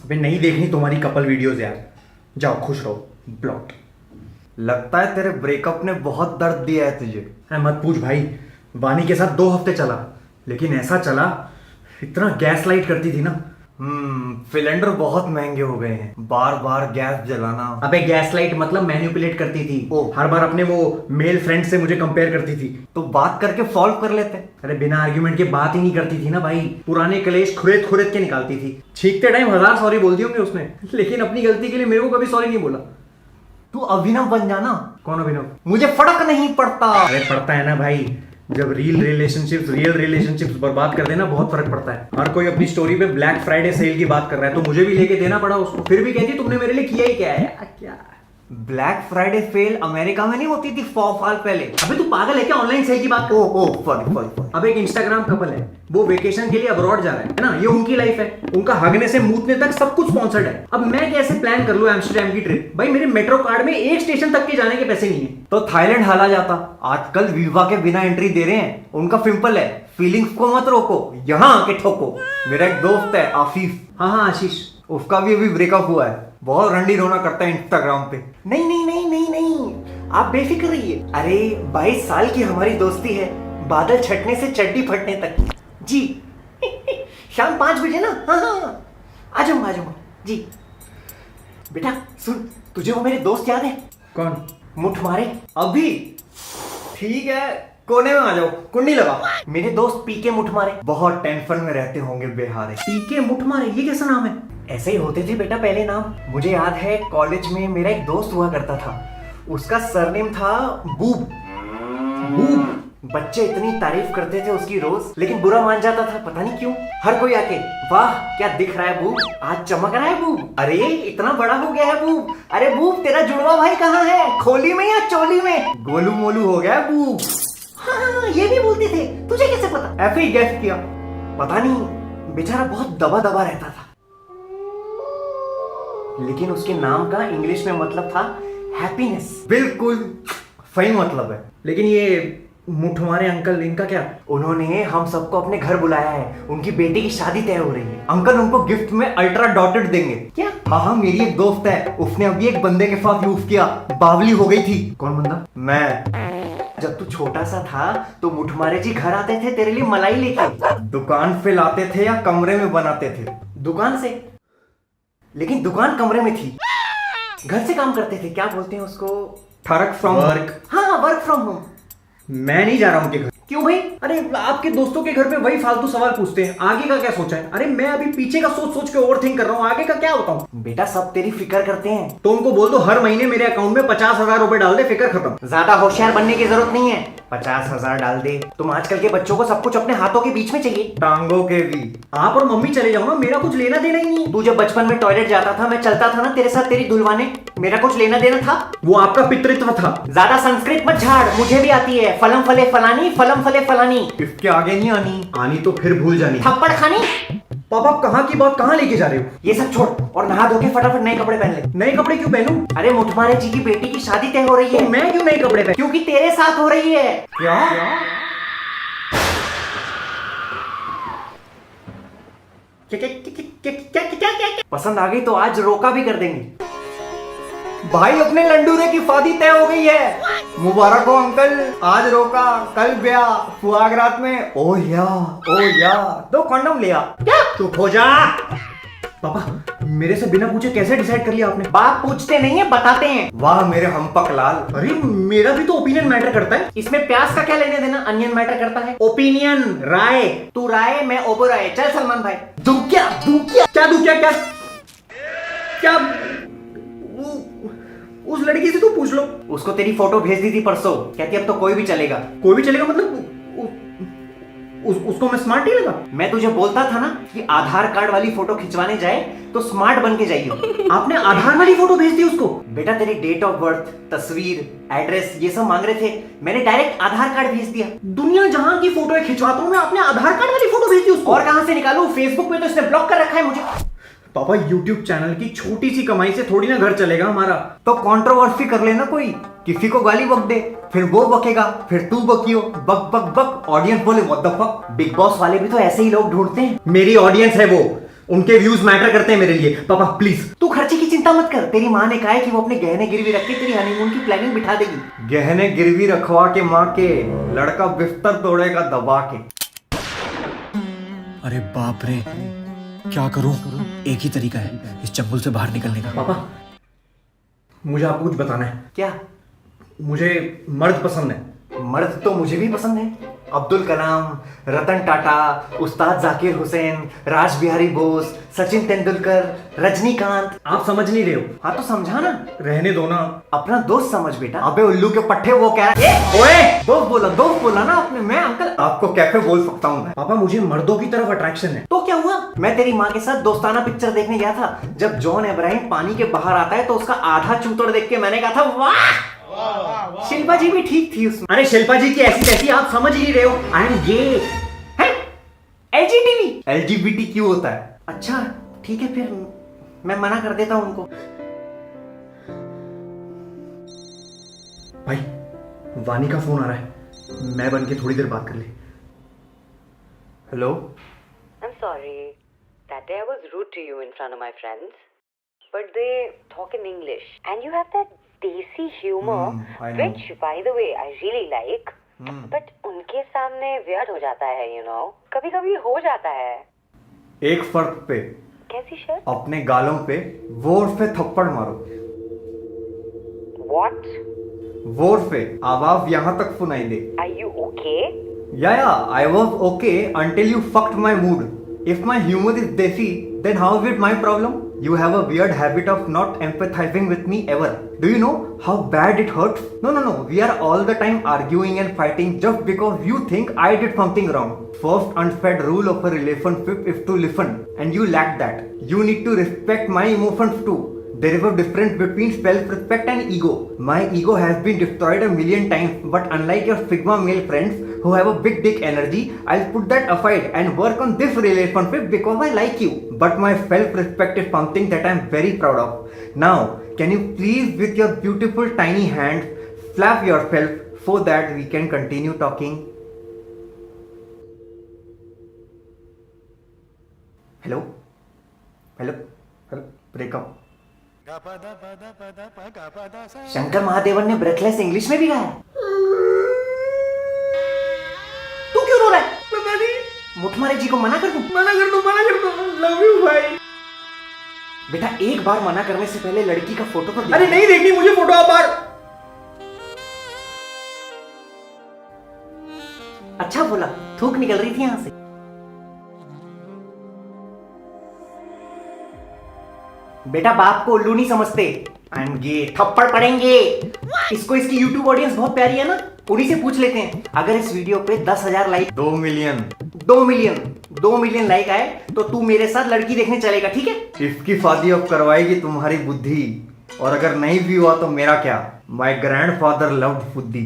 अबे नहीं देखनी तुम्हारी कपल वीडियोस यार, जाओ खुश रहो। ब्लॉक। लगता है तेरे ब्रेकअप ने बहुत दर्द दिया है तुझे। है मत पूछ भाई, वानी के साथ 2 हफ्ते चला, लेकिन ऐसा चला, इतना गैस लाइट करती थी ना। सिलेंडर बहुत महंगे हो गए हैं, बार बार गैस जलाना। अबे गैस लाइट मतलब मैनिपुलेट करती थी। हर बार अपने वो मेल फ्रेंड से मुझे कंपेयर करती थी। तो बात करके सॉल्व कर लेते। अरे बिना आर्ग्यूमेंट के बात ही नहीं करती थी ना भाई, पुराने कलेश खुरेद खुरेद के निकालती थी। छींकते टाइम 1000 सॉरी बोल दी होंगी उसने, लेकिन अपनी गलती के लिए मेरे को कभी सॉरी नहीं बोला। तू अभिनव बन जाना। कौन अभिनव? मुझे फर्क नहीं पड़ता। अरे पड़ता है ना भाई, जब रियल रिलेशनशिप्स बर्बाद कर देना बहुत फर्क पड़ता है। हर कोई अपनी स्टोरी पे ब्लैक फ्राइडे सेल की बात कर रहा है, तो मुझे भी लेके देना पड़ा उसको। फिर भी कहती तुमने मेरे लिए किया ही क्या है। क्या ब्लैक फ्राइडे सेल अमेरिका में नहीं होती थी 100 साल पहले? अबे तू पागल है क्या? ऑनलाइन सेल की बात कर। ओ सॉरी। अब एक इंस्टाग्राम कपल है, वो वेकेशन के लिए अब्रॉड जा रहा है ना, ये उनकी लाइफ है, उनका हगने से मूतने तक सब कुछ स्पॉन्सर्ड है। अब मैं कैसे प्लान कर लूं एम्स्टर्डम की ट्रिप? भाई मेरे मेट्रो कार्ड में एक स्टेशन तक के जाने के पैसे नहीं है। तो थाईलैंड हाला जाता। आजकल वीजा के बिना एंट्री दे रहे हैं। उनका सिंपल है, फीलिंग्स को मत रोको, यहाँ आके ठोको। मेरा एक दोस्त है आशीष। हाँ आशीष, उसका भी अभी ब्रेकअप हुआ है, बहुत रंडी रोना करता है इंस्टाग्राम पे। नहीं, आप बेफिक्र रहिए। अरे 22 साल की हमारी दोस्ती है, बादल छटने से चड्डी फटने तक जी। शाम 5 बजे ना। हाँ आ जाऊंगा जी। बेटा सुन, तुझे वो मेरे दोस्त याद है? कौन? मुठ मारे अभी। ठीक है, कोने में आ जाओ, कुंडी लगा। मेरे दोस्त पीके मुठ मारे बहुत टेंशन में रहते होंगे बेहारे। पीके मुठ मारे, ये कैसा नाम है? ऐसे ही होते थे बेटा पहले नाम। मुझे याद है कॉलेज में मेरा एक दोस्त हुआ करता था, उसका सरनेम था बूब। बच्चे इतनी तारीफ करते थे उसकी रोज, लेकिन बुरा मान जाता था, पता नहीं क्यों। हर कोई आके वाह क्या दिख रहा है बूब, आज चमक रहा है बूब, अरे इतना बड़ा हो गया है बूब, अरे बूब तेरा जुड़वा भाई कहाँ है, खोली में या चोली में, गोलू मोलू हो गया बूब। हाँ ये भी बोलते थे, तुझे कैसे पता? ऐसे ही गेस किया, पता नहीं, बेचारा बहुत दबा दबा रहता था, लेकिन उसके नाम का इंग्लिश में मतलब था हैप्पीनेस। बिल्कुल सही मतलब है। लेकिन ये मुठमारे अंकल, इनका क्या? उन्होंने हम सबको अपने घर बुलाया है, उनकी बेटी की शादी तय हो रही है। अंकल उनको गिफ्ट में अल्ट्रा डॉटेड देंगे। क्या? हाँ मेरी एक दोस्त है, उसने अभी एक बंदे के साथ यूज किया, बावली हो गई थी। कौन बंदा? मैं। जब तू छोटा सा था तो मुठमारे जी घर आते थे तेरे लिए मलाई लेके, दुकान पे लाते थे या कमरे में बनाते थे? दुकान से, लेकिन दुकान कमरे में थी। घर से काम करते थे, क्या बोलते हैं उसको? Work from work. हाँ वर्क फ्रॉम होम। मैं नहीं जा रहा उनके घर। क्यों भाई? अरे आपके दोस्तों के घर पे वही फालतू सवाल पूछते हैं, आगे का क्या सोचा है? अरे मैं अभी पीछे का सोच सोच के ओवरथिंक कर रहा हूँ, आगे का क्या बताऊं? बेटा सब तेरी फिक्र करते हैं। तो उनको बोल दो हर महीने मेरे अकाउंट में 50,000 रुपए डाल दे, फिक्र खत्म। ज्यादा होशियार बनने की जरूरत नहीं है, 50,000 डाल दे। तुम आजकल के बच्चों को सब कुछ अपने हाथों के बीच में चाहिए, टांगों के भी। आप और मम्मी चले जाओ ना, मेरा कुछ लेना देना ही नहीं। तू जब बचपन में टॉयलेट जाता था, मैं चलता था ना तेरे साथ तेरी धुलवाने, मेरा कुछ लेना देना था? वो आपका पितृत्व था। ज्यादा संस्कृत मत झाड़, मुझे भी आती है। फलम फले फलानी, फलम फले फलानी, इसके आगे नहीं आनी तो फिर भूल जानी। थप्पड़ खानी। पापा कहाँ की बात कहाँ लेके जा रहे हो? ये सब छोड़ और नहा धो के फटाफट नए कपड़े पहन ले। नए कपड़े क्यों पहनूं? अरे मुठमारे जी की बेटी की शादी तय हो रही है। तो मैं क्यों नए कपड़े पहनूं? क्योंकि तेरे साथ हो रही है। क्या? क्या? पसंद आ गई तो आज रोका भी कर देंगे। भाई अपने लंडूरे की शादी तय हो गई है, मुबारक हो अंकल। आज रोका, कल ब्याह, सुहागरात में ओ या 2 कंडोम लिया। क्या? चुप हो जा। पापा मेरे से बिना पूछे कैसे डिसाइड कर लिया आपने? बाप पूछते नहीं है, बताते हैं। वाह मेरे हमपक लाल। अरे मेरा भी तो ओपिनियन मैटर करता है। इसमें प्यास का क्या लेने देना? अनियन मैटर करता है। ओपिनियन, राय। तू राय, मैं ओबराय। चल सलमान भाई। दूं क्या? उस लड़की से तू पूछ लो। उसको तेरी फोटो भेज दी थी परसों, कहती अब तो कोई भी चलेगा। कोई भी चलेगा मतलब उसको मैं स्मार्ट नहीं लगा? मैं तुझे बोलता था ना कि आधार कार्ड वाली फोटो खिंचवाने जाए तो स्मार्ट बन के जाइए। आपने आधार वाली फोटो भेज दी उसको? बेटा तेरी डेट ऑफ बर्थ, तस्वीर, एड्रेस ये सब मांग रहे थे, मैंने डायरेक्ट आधार कार्ड भेज दिया। दुनिया जहां की फोटो खिंचवाता हूं मैं, आपने आधार कार्ड वाली फोटो भेज दी उसको? और कहां से निकालूं? फेसबुक पे तो इसने ब्लॉक कर रखा है मुझे। पापा YouTube चैनल की छोटी सी कमाई से थोड़ी ना घर चलेगा हमारा। तो कंट्रोवर्सी कर लेना कोई, किसी को गाली बक दे, फिर वो बकेगा, फिर तू बकियो, बक बक बक, ऑडियंस बोले what the fuck. Big boss वाले भी तो ऐसे ही लोग ढूंढते हैं। मेरी ऑडियंस है वो, उनके व्यूज मैटर करते हैं मेरे लिए। पापा प्लीज। तू खर्चे की चिंता मत कर, तेरी माँ ने कहा है कि वो अपने गहने गिरवी रख के तेरी हनीमून की प्लानिंग बिठा देगी। गहने गिरवी रखवा के माँ के, लड़का बिस्तर तोड़ेगा दबा के। अरे बाप रे, क्या करूं? एक ही तरीका है इस चंगुल से बाहर निकलने का। पापा मुझे आपको कुछ बताना है। क्या? मुझे मर्द पसंद है। मर्द तो मुझे भी पसंद है। अब्दुल कलाम, रतन टाटा, उस्ताद जाकिर हुसैन, राज बिहारी बोस, सचिन तेंदुलकर, रजनीकांत। आप समझ नहीं रहे हो। हाँ तो समझा ना। रहने दो ना। अपना दोस्त समझ बेटा। अबे उल्लू के पट्टे, वो क्या है? ओए दोस्त बोला ना आपने। मैं अंकल आपको कैफे बोल सकता हूँ मैं। पापा मुझे मर्दों की तरफ अट्रैक्शन है। तो क्या हुआ? मैं तेरी माँ के साथ दोस्ताना पिक्चर देखने गया था। जब जॉन अब्राहम पानी के बाहर आता है तो उसका आधा चूतड़ देख के मैंने कहा था वाह। शिल्पा जी भी ठीक थी उसमें। अरे शिल्पा जी की ऐसी तैसी, आप समझ ही नहीं रहे हो। I am gay. LGBT होता है। अच्छा ठीक है, फिर मैं मना कर देता हूं उनको। भाई वानी का फोन आ रहा है, मैं बन के थोड़ी देर बात कर ले। Hello. I'm sorry. That day I was rude to you in front of my friends. But they talk in English. And you have that desi humor, I know. which by the way I really like. But उनके सामने weird हो जाता है, you know. कभी कभी हो जाता है। एक फर्क पे, कैसी शर्ट? अपने गालों पे वोट पे थप्पड़ मारो। What? वोट पे आवाज यहाँ तक सुनाई दे। Are you okay? Yeah, I was okay until you fucked my mood. If my humor is desi, then how is it my problem? You have a weird habit of not empathizing with me ever. Do you know how bad it hurts? No. We are all the time arguing and fighting just because you think I did something wrong. First unsaid rule of a relationship is to listen, and you lack that. You need to respect my emotions too. There is a difference between self-respect and ego. My ego has been destroyed a million times, but unlike your Sigma male friends who have a big dick energy, I'll put that aside and work on this relationship because I like you. But my self-respect is something that I'm very proud of. Now, can you please with your beautiful tiny hands slap yourself so that we can continue talking? Hello? Breakup. Shankar Mahadevan ने breathless English में भी गाया। तू क्यों रो रहा है? पता नहीं। मुठमारे जी को मना कर दूं? मना कर दो। लव यू भाई। बेटा एक बार मना करने से पहले लड़की का फोटो तो देख। अरे नहीं देखनी मुझे फोटो आप बार। अच्छा बोला, थूक निकल रही थी यहां से। बेटा बाप को उल्लू नहीं समझते। ये थप्पड़ पड़ेंगे। इसको इसकी YouTube ऑडियंस बहुत प्यारी है ना, उन्हीं से पूछ लेते हैं। अगर इस वीडियो पे 10,000 लाइक, 2 मिलियन 2 मिलियन लाइक आए तो तू मेरे साथ लड़की देखने चलेगा, ठीक है? इसकी शादी अब करवाएगी तुम्हारी बुद्धि, और अगर नहीं भी हुआ तो मेरा क्या? माय ग्रैंडफादर लव्ड बुद्धि।